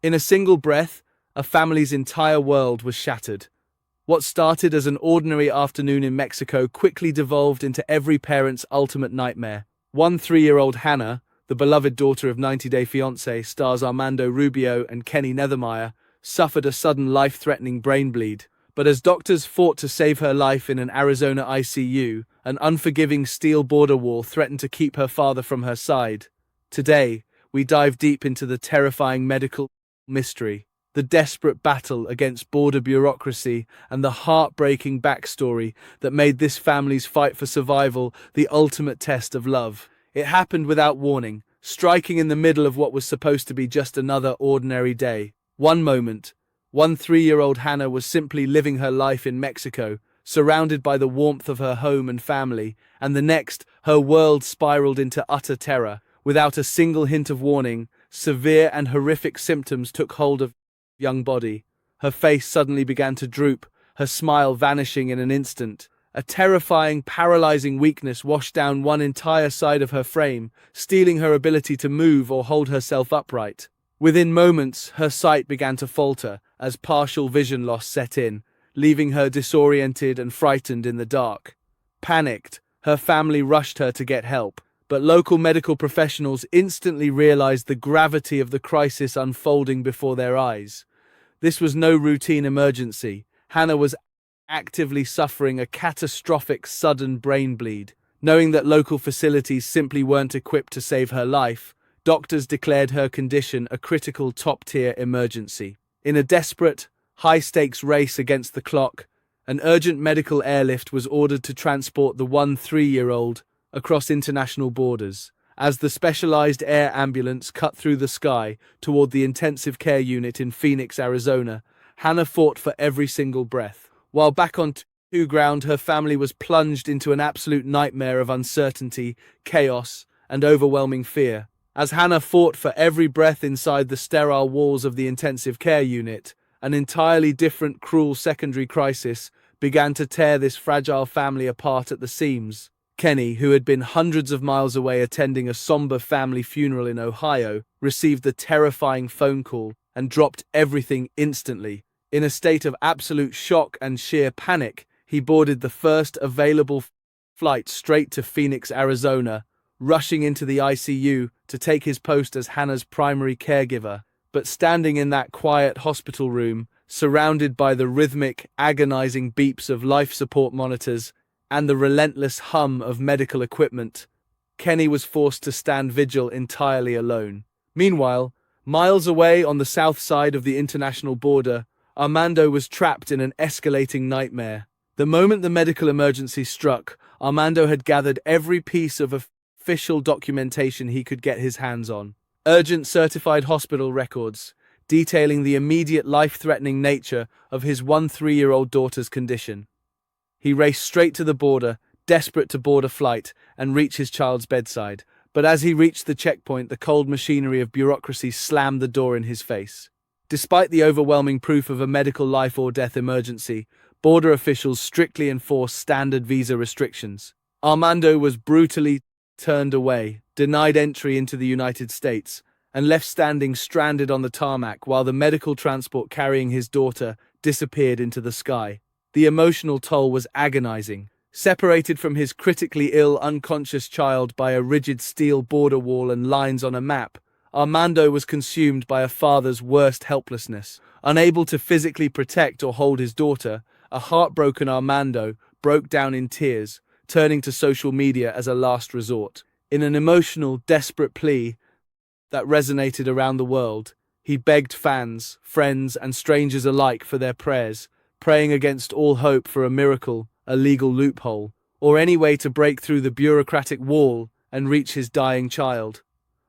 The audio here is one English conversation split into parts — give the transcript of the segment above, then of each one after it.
In a single breath, a family's entire world was shattered. What started as an ordinary afternoon in Mexico quickly devolved into every parent's ultimate nightmare. 3-year-old Hannah, the beloved daughter of 90 Day Fiancé stars Armando Rubio and Kenny Niedermeier, suffered a sudden life-threatening brain bleed. But as doctors fought to save her life in an Arizona ICU, an unforgiving steel border wall threatened to keep her father from her side. Today, we dive deep into the terrifying medical mystery, the desperate battle against border bureaucracy, and the heartbreaking backstory that made this family's fight for survival the ultimate test of love. It happened without warning, striking in the middle of what was supposed to be just another ordinary day. One moment, 3-year-old Hannah was simply living her life in Mexico, surrounded by the warmth of her home and family, and the next, her world spiraled into utter terror. Without a single hint of warning, severe and horrific symptoms took hold of her young body. Her face suddenly began to droop, her smile vanishing in an instant. A terrifying, paralyzing weakness washed down one entire side of her frame, stealing her ability to move or hold herself upright. Within moments, her sight began to falter as partial vision loss set in, leaving her disoriented and frightened in the dark. Panicked, her family rushed her to get help, but local medical professionals instantly realized the gravity of the crisis unfolding before their eyes. This was no routine emergency. Hannah was actively suffering a catastrophic sudden brain bleed. Knowing that local facilities simply weren't equipped to save her life, doctors declared her condition a critical top-tier emergency. In a desperate, high-stakes race against the clock, an urgent medical airlift was ordered to transport the 3-year-old across international borders. As the specialized air ambulance cut through the sky toward the intensive care unit in Phoenix, Arizona, Hannah fought for every single breath. While back on ground, her family was plunged into an absolute nightmare of uncertainty, chaos, and overwhelming fear. As Hannah fought for every breath inside the sterile walls of the intensive care unit, an entirely different, cruel secondary crisis began to tear this fragile family apart at the seams. Kenny, who had been hundreds of miles away attending a somber family funeral in Ohio, received the terrifying phone call and dropped everything instantly. In a state of absolute shock and sheer panic, he boarded the first available flight straight to Phoenix, Arizona, rushing into the ICU to take his post as Hannah's primary caregiver. But standing in that quiet hospital room, surrounded by the rhythmic, agonizing beeps of life support monitors and the relentless hum of medical equipment, Kenny was forced to stand vigil entirely alone. Meanwhile, miles away on the south side of the international border, Armando was trapped in an escalating nightmare. The moment the medical emergency struck, Armando had gathered every piece of official documentation he could get his hands on. Urgent certified hospital records, detailing the immediate life-threatening nature of his 3-year-old daughter's condition. He raced straight to the border, desperate to board a flight and reach his child's bedside. But as he reached the checkpoint, the cold machinery of bureaucracy slammed the door in his face. Despite the overwhelming proof of a medical life or death emergency, border officials strictly enforced standard visa restrictions. Armando was brutally turned away, denied entry into the United States, and left standing stranded on the tarmac while the medical transport carrying his daughter disappeared into the sky. The emotional toll was agonizing. Separated from his critically ill, unconscious child by a rigid steel border wall and lines on a map, Armando was consumed by a father's worst helplessness. Unable to physically protect or hold his daughter, a heartbroken Armando broke down in tears, turning to social media as a last resort. In an emotional, desperate plea that resonated around the world, he begged fans, friends, and strangers alike for their prayers, praying against all hope for a miracle, a legal loophole, or any way to break through the bureaucratic wall and reach his dying child.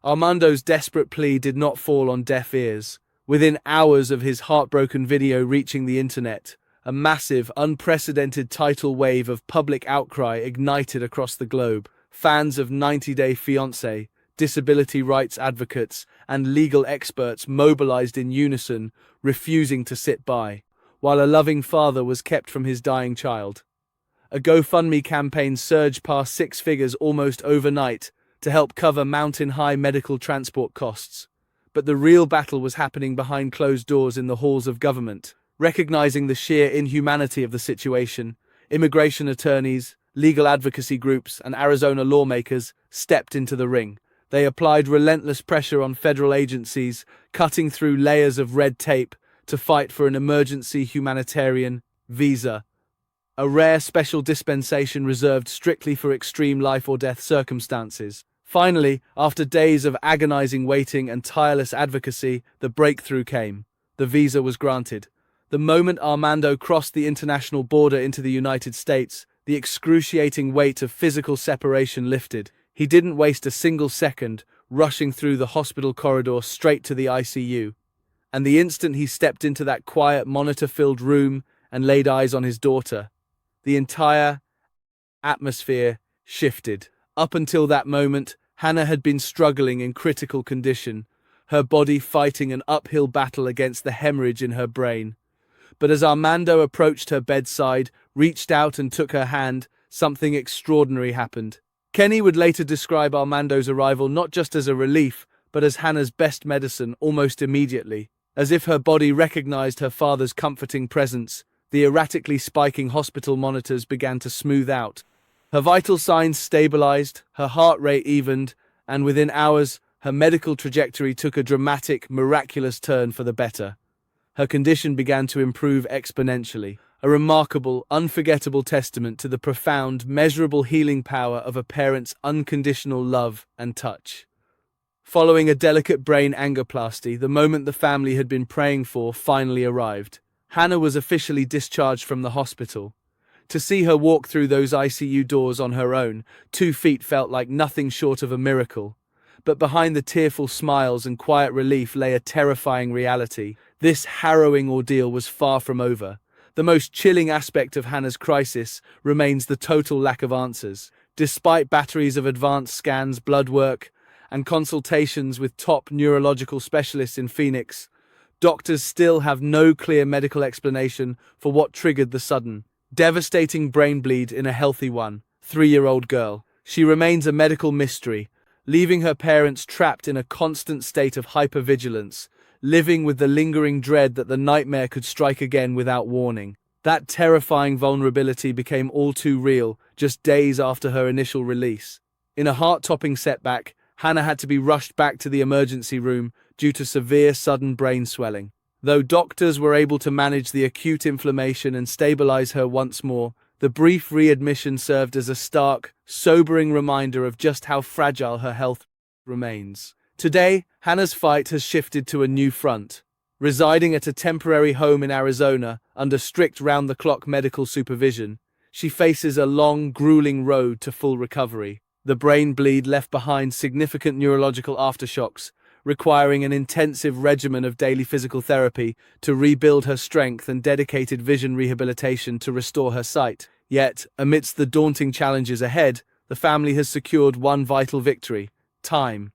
Armando's desperate plea did not fall on deaf ears. Within hours of his heartbroken video reaching the internet, a massive, unprecedented tidal wave of public outcry ignited across the globe. Fans of 90 Day Fiancé, disability rights advocates, and legal experts mobilized in unison, refusing to sit by, while a loving father was kept from his dying child. A GoFundMe campaign surged past 6 figures almost overnight to help cover mountain-high medical transport costs. But the real battle was happening behind closed doors in the halls of government. Recognizing the sheer inhumanity of the situation, immigration attorneys, legal advocacy groups, and Arizona lawmakers stepped into the ring. They applied relentless pressure on federal agencies, cutting through layers of red tape to fight for an emergency humanitarian visa, a rare special dispensation reserved strictly for extreme life or death circumstances. Finally, after days of agonizing waiting and tireless advocacy, the breakthrough came. The visa was granted. The moment Armando crossed the international border into the United States, the excruciating weight of physical separation lifted. He didn't waste a single second, rushing through the hospital corridor straight to the ICU. And the instant he stepped into that quiet, monitor-filled room and laid eyes on his daughter, the entire atmosphere shifted. Up until that moment, Hannah had been struggling in critical condition, her body fighting an uphill battle against the hemorrhage in her brain. But as Armando approached her bedside, reached out and took her hand, something extraordinary happened. Kenny would later describe Armando's arrival not just as a relief, but as Hannah's best medicine almost immediately. As if her body recognized her father's comforting presence, the erratically spiking hospital monitors began to smooth out. Her vital signs stabilized, her heart rate evened, and within hours, her medical trajectory took a dramatic, miraculous turn for the better. Her condition began to improve exponentially, a remarkable, unforgettable testament to the profound, measurable healing power of a parent's unconditional love and touch. Following a delicate brain angioplasty, the moment the family had been praying for finally arrived. Hannah was officially discharged from the hospital. To see her walk through those ICU doors on her own, 2 feet felt like nothing short of a miracle. But behind the tearful smiles and quiet relief lay a terrifying reality. This harrowing ordeal was far from over. The most chilling aspect of Hannah's crisis remains the total lack of answers. Despite batteries of advanced scans, blood work, and consultations with top neurological specialists in Phoenix, doctors still have no clear medical explanation for what triggered the sudden, devastating brain bleed in a healthy 3-year-old girl. She remains a medical mystery, leaving her parents trapped in a constant state of hypervigilance, living with the lingering dread that the nightmare could strike again without warning. That terrifying vulnerability became all too real just days after her initial release. In a heart-topping setback, Hannah had to be rushed back to the emergency room due to severe sudden brain swelling. Though doctors were able to manage the acute inflammation and stabilize her once more, the brief readmission served as a stark, sobering reminder of just how fragile her health remains. Today, Hannah's fight has shifted to a new front. Residing at a temporary home in Arizona under strict round-the-clock medical supervision, she faces a long, grueling road to full recovery. The brain bleed left behind significant neurological aftershocks, requiring an intensive regimen of daily physical therapy to rebuild her strength and dedicated vision rehabilitation to restore her sight. Yet, amidst the daunting challenges ahead, the family has secured one vital victory: time.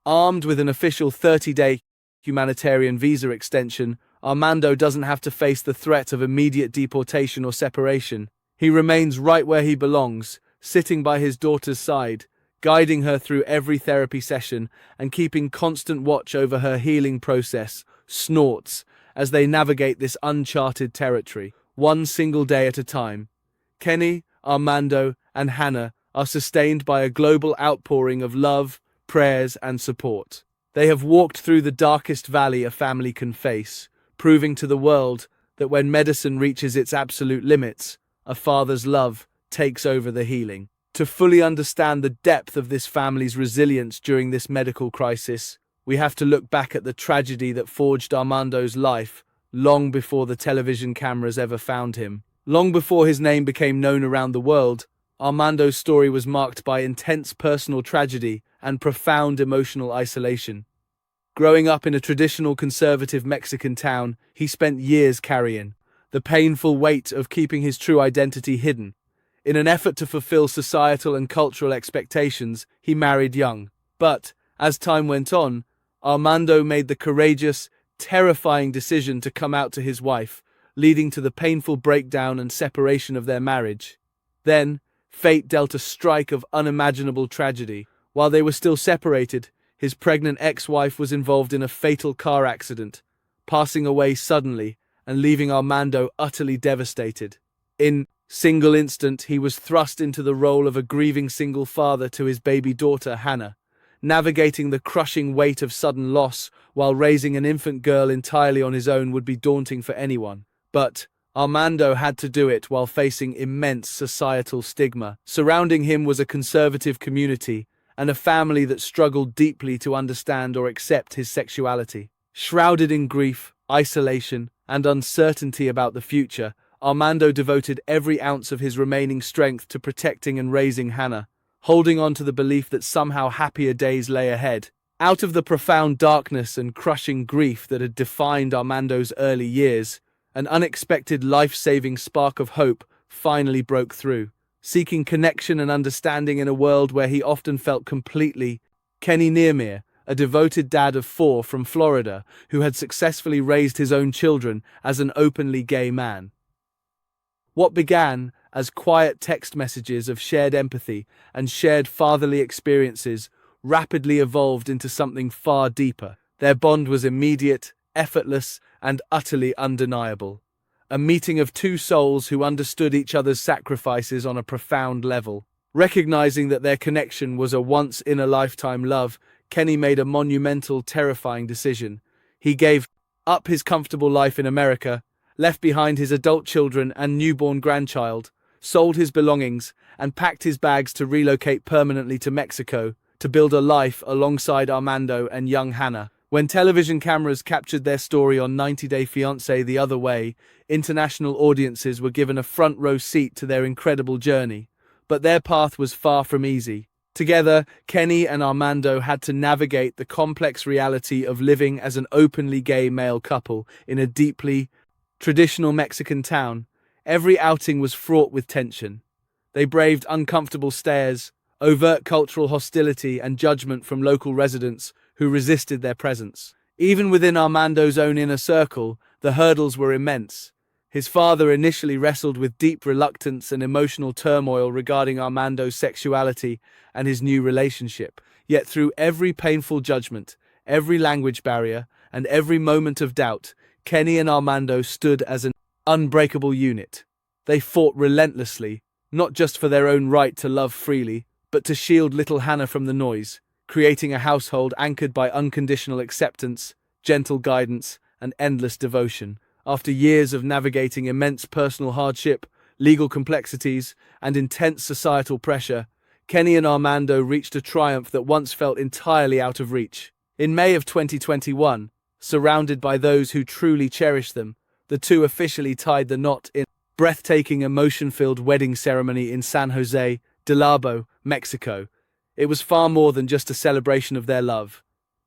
Armed with an official 30-day humanitarian visa extension, Armando doesn't have to face the threat of immediate deportation or separation. He remains right where he belongs, sitting by his daughter's side, guiding her through every therapy session and keeping constant watch over her healing process, snorts, as they navigate this uncharted territory, one single day at a time. Kenny, Armando, and Hannah are sustained by a global outpouring of love, prayers, and support. They have walked through the darkest valley a family can face, proving to the world that when medicine reaches its absolute limits, a father's love takes over the healing. To fully understand the depth of this family's resilience during this medical crisis, we have to look back at the tragedy that forged Armando's life long before the television cameras ever found him. Long before his name became known around the world, Armando's story was marked by intense personal tragedy and profound emotional isolation. Growing up in a traditional conservative Mexican town, he spent years carrying the painful weight of keeping his true identity hidden. In an effort to fulfill societal and cultural expectations, he married young. But, as time went on, Armando made the courageous, terrifying decision to come out to his wife, leading to the painful breakdown and separation of their marriage. Then, fate dealt a strike of unimaginable tragedy. While they were still separated, his pregnant ex-wife was involved in a fatal car accident, passing away suddenly and leaving Armando utterly devastated. In single instant, he was thrust into the role of a grieving single father to his baby daughter, Hannah. Navigating the crushing weight of sudden loss while raising an infant girl entirely on his own would be daunting for anyone. But Armando had to do it while facing immense societal stigma. Surrounding him was a conservative community and a family that struggled deeply to understand or accept his sexuality. Shrouded in grief, isolation, and uncertainty about the future, Armando devoted every ounce of his remaining strength to protecting and raising Hannah, holding on to the belief that somehow happier days lay ahead. Out of the profound darkness and crushing grief that had defined Armando's early years, an unexpected life-saving spark of hope finally broke through. Seeking connection and understanding in a world where he often felt completely, Kenny Niedermeier, a devoted dad of 4 from Florida who had successfully raised his own children as an openly gay man. What began as quiet text messages of shared empathy and shared fatherly experiences rapidly evolved into something far deeper. Their bond was immediate, effortless, and utterly undeniable. A meeting of 2 souls who understood each other's sacrifices on a profound level. Recognizing that their connection was a once-in-a-lifetime love, Kenny made a monumental, terrifying decision. He gave up his comfortable life in America, left behind his adult children and newborn grandchild, sold his belongings, and packed his bags to relocate permanently to Mexico to build a life alongside Armando and young Hannah. When television cameras captured their story on 90 Day Fiancé the other way, international audiences were given a front-row seat to their incredible journey. But their path was far from easy. Together, Kenny and Armando had to navigate the complex reality of living as an openly gay male couple in a deeply traditional Mexican town. Every outing was fraught with tension. They braved uncomfortable stares, overt cultural hostility, and judgment from local residents who resisted their presence. Even within Armando's own inner circle, the hurdles were immense. His father initially wrestled with deep reluctance and emotional turmoil regarding Armando's sexuality and his new relationship. Yet through every painful judgment, every language barrier, and every moment of doubt, Kenny and Armando stood as an unbreakable unit. They fought relentlessly, not just for their own right to love freely, but to shield little Hannah from the noise, creating a household anchored by unconditional acceptance, gentle guidance, and endless devotion. After years of navigating immense personal hardship, legal complexities, and intense societal pressure, Kenny and Armando reached a triumph that once felt entirely out of reach. In May of 2021, surrounded by those who truly cherished them, the two officially tied the knot in a breathtaking, emotion-filled wedding ceremony in San Jose del Labo, Mexico. It was far more than just a celebration of their love.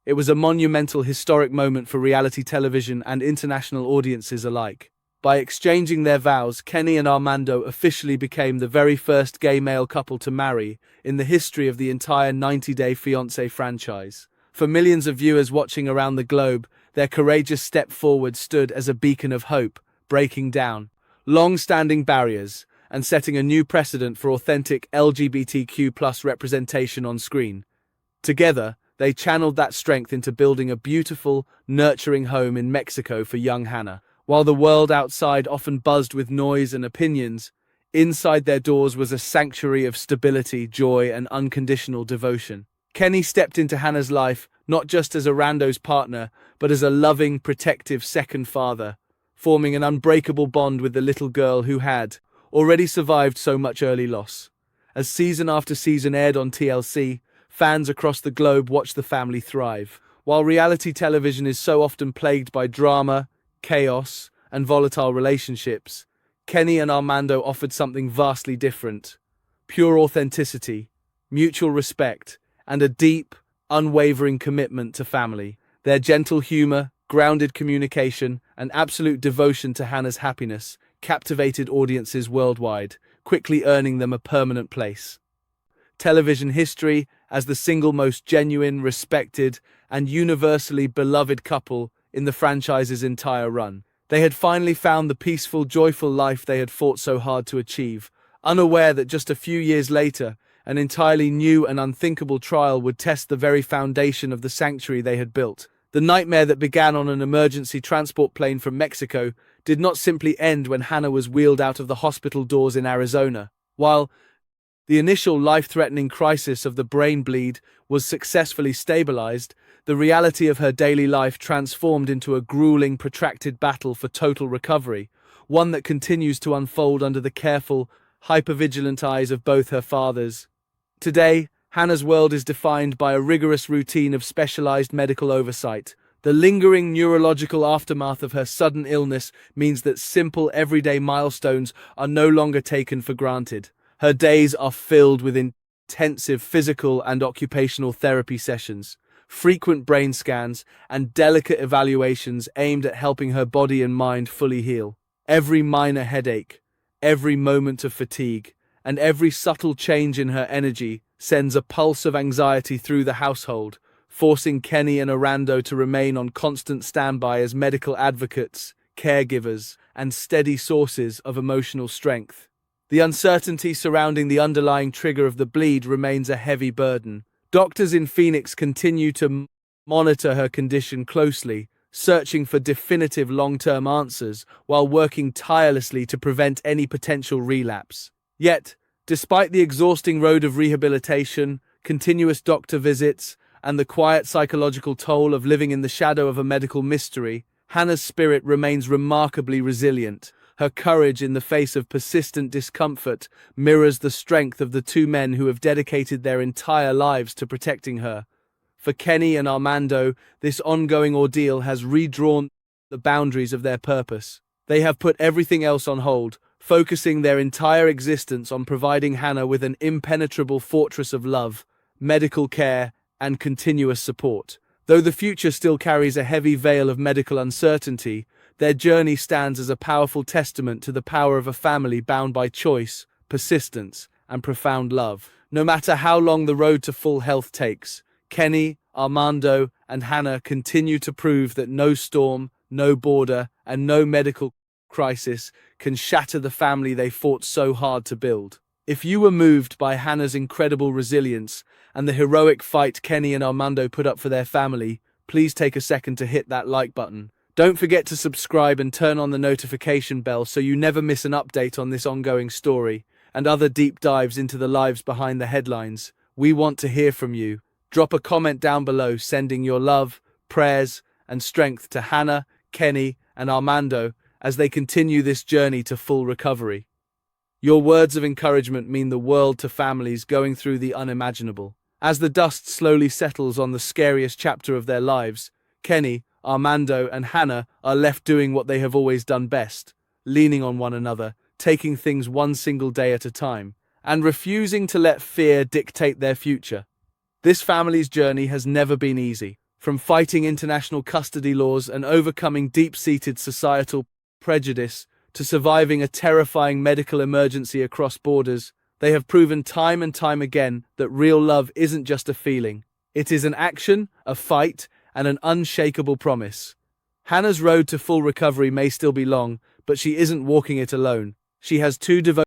It was a monumental, historic moment for reality television and international audiences alike. By exchanging their vows, Kenny and Armando officially became the very first gay male couple to marry in the history of the entire 90 Day Fiancé franchise. For millions of viewers watching around the globe, their courageous step forward stood as a beacon of hope, breaking down long-standing barriers and setting a new precedent for authentic LGBTQ+ representation on screen. Together, they channeled that strength into building a beautiful, nurturing home in Mexico for young Hannah. While the world outside often buzzed with noise and opinions, inside their doors was a sanctuary of stability, joy, and unconditional devotion. Kenny stepped into Hannah's life not just as Armando's partner, but as a loving, protective second father, forming an unbreakable bond with the little girl who had already survived so much early loss. As season after season aired on TLC, fans across the globe watched the family thrive. While reality television is so often plagued by drama, chaos, and volatile relationships, Kenny and Armando offered something vastly different: pure authenticity, mutual respect, and a deep, unwavering commitment to family. Their gentle humor, grounded communication, and absolute devotion to Hannah's happiness captivated audiences worldwide, quickly earning them a permanent place. Television history as the single most genuine, respected, and universally beloved couple in the franchise's entire run. They had finally found the peaceful, joyful life they had fought so hard to achieve, unaware that just a few years later, An entirely new and unthinkable trial would test the very foundation of the sanctuary they had built. The nightmare that began on an emergency transport plane from Mexico did not simply end when Hannah was wheeled out of the hospital doors in Arizona. While the initial life-threatening crisis of the brain bleed was successfully stabilized, the reality of her daily life transformed into a grueling, protracted battle for total recovery, one that continues to unfold under the careful, hypervigilant eyes of both her fathers. Today, Hannah's world is defined by a rigorous routine of specialized medical oversight. The lingering neurological aftermath of her sudden illness means that simple, everyday milestones are no longer taken for granted. Her days are filled with intensive physical and occupational therapy sessions, frequent brain scans, and delicate evaluations aimed at helping her body and mind fully heal. Every minor headache, every moment of fatigue, and every subtle change in her energy sends a pulse of anxiety through the household, forcing Kenny and Armando to remain on constant standby as medical advocates, caregivers, and steady sources of emotional strength. The uncertainty surrounding the underlying trigger of the bleed remains a heavy burden. Doctors in Phoenix continue to monitor her condition closely, searching for definitive long-term answers while working tirelessly to prevent any potential relapse. Yet, despite the exhausting road of rehabilitation, continuous doctor visits, and the quiet psychological toll of living in the shadow of a medical mystery, Hannah's spirit remains remarkably resilient. Her courage in the face of persistent discomfort mirrors the strength of the two men who have dedicated their entire lives to protecting her. For Kenny and Armando, this ongoing ordeal has redrawn the boundaries of their purpose. They have put everything else on hold, focusing their entire existence on providing Hannah with an impenetrable fortress of love, medical care, and continuous support. Though the future still carries a heavy veil of medical uncertainty, their journey stands as a powerful testament to the power of a family bound by choice, persistence, and profound love. No matter how long the road to full health takes, Kenny, Armando, and Hannah continue to prove that no storm, no border, and no medical crisis can shatter the family they fought so hard to build. If you were moved by Hannah's incredible resilience and the heroic fight Kenny and Armando put up for their family, please take a second to hit that like button. Don't forget to subscribe and turn on the notification bell so you never miss an update on this ongoing story and other deep dives into the lives behind the headlines. We want to hear from you. Drop a comment down below sending your love, prayers, and strength to Hannah, Kenny, and Armando as they continue this journey to full recovery. Your words of encouragement mean the world to families going through the unimaginable. As the dust slowly settles on the scariest chapter of their lives, Kenny, Armando, and Hannah are left doing what they have always done best, leaning on one another, taking things one single day at a time, and refusing to let fear dictate their future. This family's journey has never been easy. From fighting international custody laws and overcoming deep-seated societal prejudice to surviving a terrifying medical emergency across borders, they have proven time and time again that real love isn't just a feeling. It is an action, a fight, and an unshakable promise. Hannah's road to full recovery may still be long, but she isn't walking it alone. She has two devoted